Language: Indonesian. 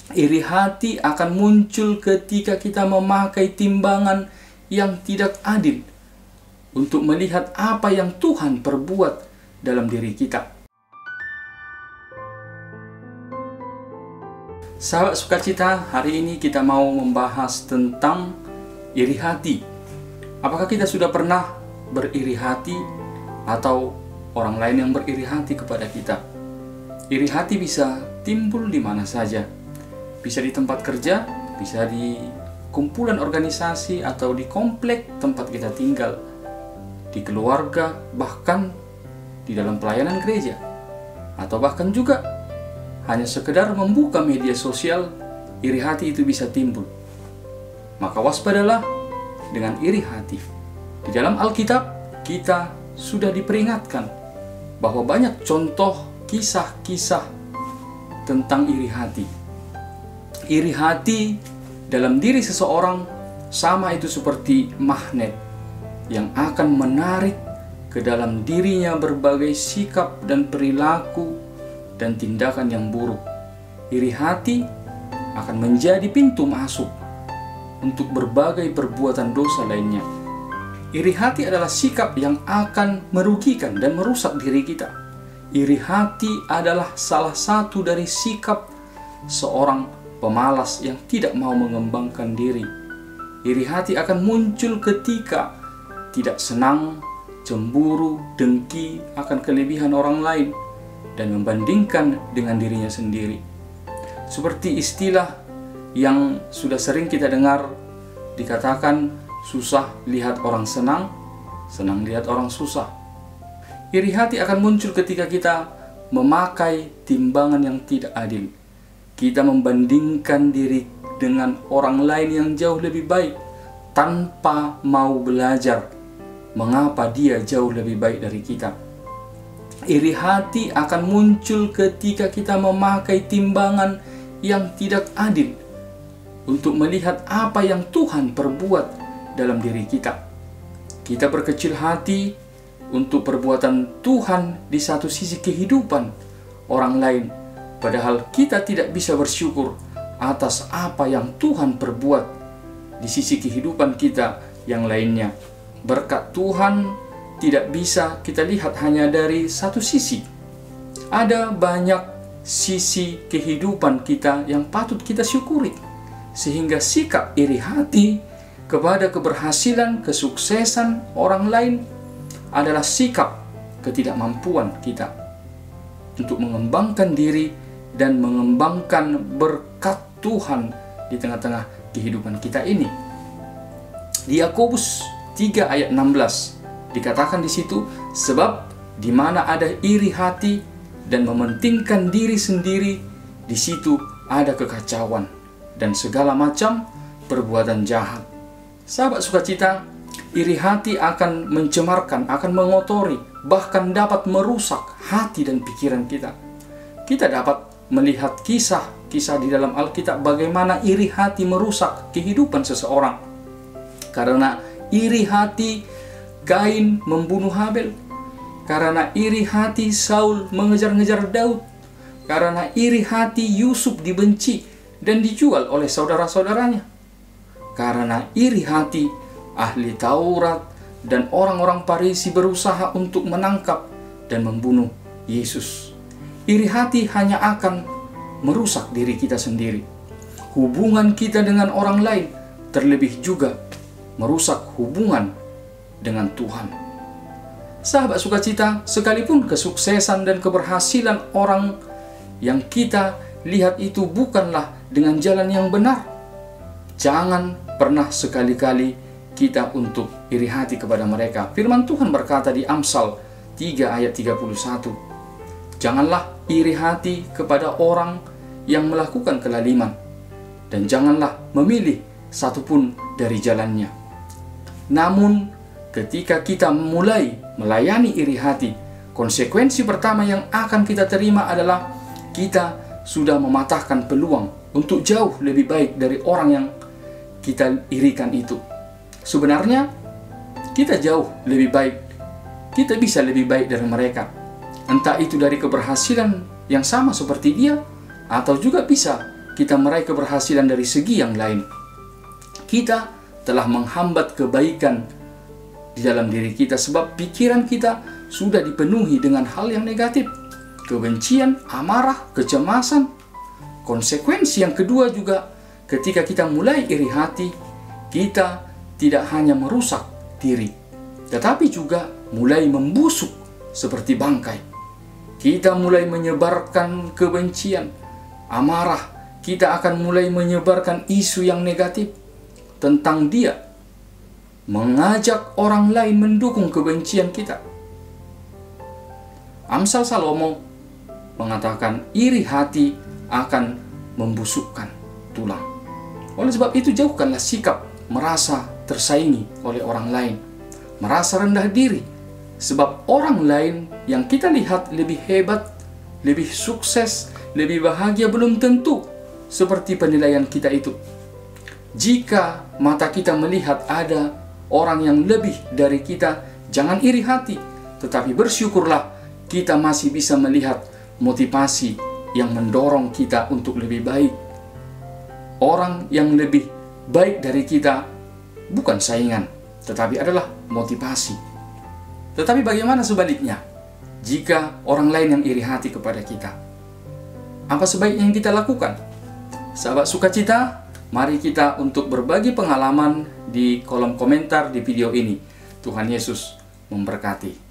Iri hati akan muncul ketika kita memakai timbangan yang tidak adil untuk melihat apa yang Tuhan perbuat dalam diri kita. Sahabat sukacita, hari ini kita mau membahas tentang iri hati. Apakah kita sudah pernah beriri hati atau orang lain yang beriri hati kepada kita? Iri hati bisa timbul di mana saja. Bisa di tempat kerja, bisa di kumpulan organisasi atau di komplek tempat kita tinggal, di keluarga, bahkan di dalam pelayanan gereja, atau bahkan juga hanya sekedar membuka media sosial, iri hati itu bisa timbul. Maka waspadalah dengan iri hati. Di dalam Alkitab kita sudah diperingatkan bahwa banyak contoh kisah-kisah tentang iri hati. Iri hati dalam diri seseorang sama itu seperti magnet yang akan menarik ke dalam dirinya berbagai sikap dan perilaku dan tindakan yang buruk. Iri hati akan menjadi pintu masuk untuk berbagai perbuatan dosa lainnya. Iri hati adalah sikap yang akan merugikan dan merusak diri kita. Iri hati adalah salah satu dari sikap seorang pemalas yang tidak mau mengembangkan diri. Iri hati akan muncul ketika tidak senang, cemburu, dengki akan kelebihan orang lain, dan membandingkan dengan dirinya sendiri. Seperti istilah yang sudah sering kita dengar, dikatakan susah lihat orang senang, senang lihat orang susah. Iri hati akan muncul ketika kita memakai timbangan yang tidak adil. Kita membandingkan diri dengan orang lain yang jauh lebih baik tanpa mau belajar mengapa dia jauh lebih baik dari kita. Iri hati akan muncul ketika kita memakai timbangan yang tidak adil untuk melihat apa yang Tuhan perbuat dalam diri kita. Kita berkecil hati untuk perbuatan Tuhan di satu sisi kehidupan orang lain, padahal kita tidak bisa bersyukur atas apa yang Tuhan perbuat di sisi kehidupan kita yang lainnya. Berkat Tuhan tidak bisa kita lihat hanya dari satu sisi. Ada banyak sisi kehidupan kita yang patut kita syukuri, sehingga sikap iri hati kepada keberhasilan, kesuksesan orang lain adalah sikap ketidakmampuan kita untuk mengembangkan diri dan mengembangkan berkat Tuhan di tengah-tengah kehidupan kita ini. Di Yakobus 3 ayat 16 dikatakan di situ, sebab di mana ada iri hati dan mementingkan diri sendiri, di situ ada kekacauan dan segala macam perbuatan jahat. Sahabat sukacita, iri hati akan mencemarkan, akan mengotori, bahkan dapat merusak hati dan pikiran kita. Kita dapat melihat kisah-kisah di dalam Alkitab bagaimana iri hati merusak kehidupan seseorang. Karena iri hati Kain membunuh Habel. Karena iri hati Saul mengejar-ngejar Daud. Karena iri hati Yusuf dibenci dan dijual oleh saudara-saudaranya. Karena iri hati ahli Taurat dan orang-orang Farisi berusaha untuk menangkap dan membunuh Yesus. Iri hati hanya akan merusak diri kita sendiri, hubungan kita dengan orang lain, terlebih juga merusak hubungan dengan Tuhan. Sahabat sukacita, sekalipun kesuksesan dan keberhasilan orang yang kita lihat itu bukanlah dengan jalan yang benar, jangan pernah sekali-kali kita untuk iri hati kepada mereka. Firman Tuhan berkata di Amsal 3 ayat 31, janganlah iri hati kepada orang yang melakukan kelaliman, dan janganlah memilih satupun dari jalannya. Namun ketika kita mulai melayani iri hati, konsekuensi pertama yang akan kita terima adalah kita sudah mematahkan peluang untuk jauh lebih baik dari orang yang kita irikan itu. Sebenarnya kita jauh lebih baik, kita bisa lebih baik dari mereka. Entah itu dari keberhasilan yang sama seperti dia, atau juga bisa kita meraih keberhasilan dari segi yang lain, kita telah menghambat kebaikan di dalam diri kita, sebab pikiran kita sudah dipenuhi dengan hal yang negatif, kebencian, amarah, kecemasan. Konsekuensi yang kedua juga, ketika kita mulai iri hati, kita tidak hanya merusak diri, tetapi juga mulai membusuk seperti bangkai. Kita mulai menyebarkan kebencian, amarah, kita akan mulai menyebarkan isu yang negatif tentang dia, mengajak orang lain mendukung kebencian kita. Amsal Salomo mengatakan iri hati akan membusukkan tulang. Oleh sebab itu, jauhkanlah sikap merasa tersaingi oleh orang lain, merasa rendah diri, sebab orang lain yang kita lihat lebih hebat, lebih sukses, lebih bahagia belum tentu seperti penilaian kita itu. Jika mata kita melihat ada orang yang lebih dari kita, jangan iri hati, tetapi bersyukurlah kita masih bisa melihat motivasi yang mendorong kita untuk lebih baik. Orang yang lebih baik dari kita bukan saingan, tetapi adalah motivasi. Tetapi bagaimana sebaliknya? Jika orang lain yang iri hati kepada kita, apa sebaiknya yang kita lakukan? Sahabat Sukacita, mari kita untuk berbagi pengalaman di kolom komentar di video ini. Tuhan Yesus memberkati.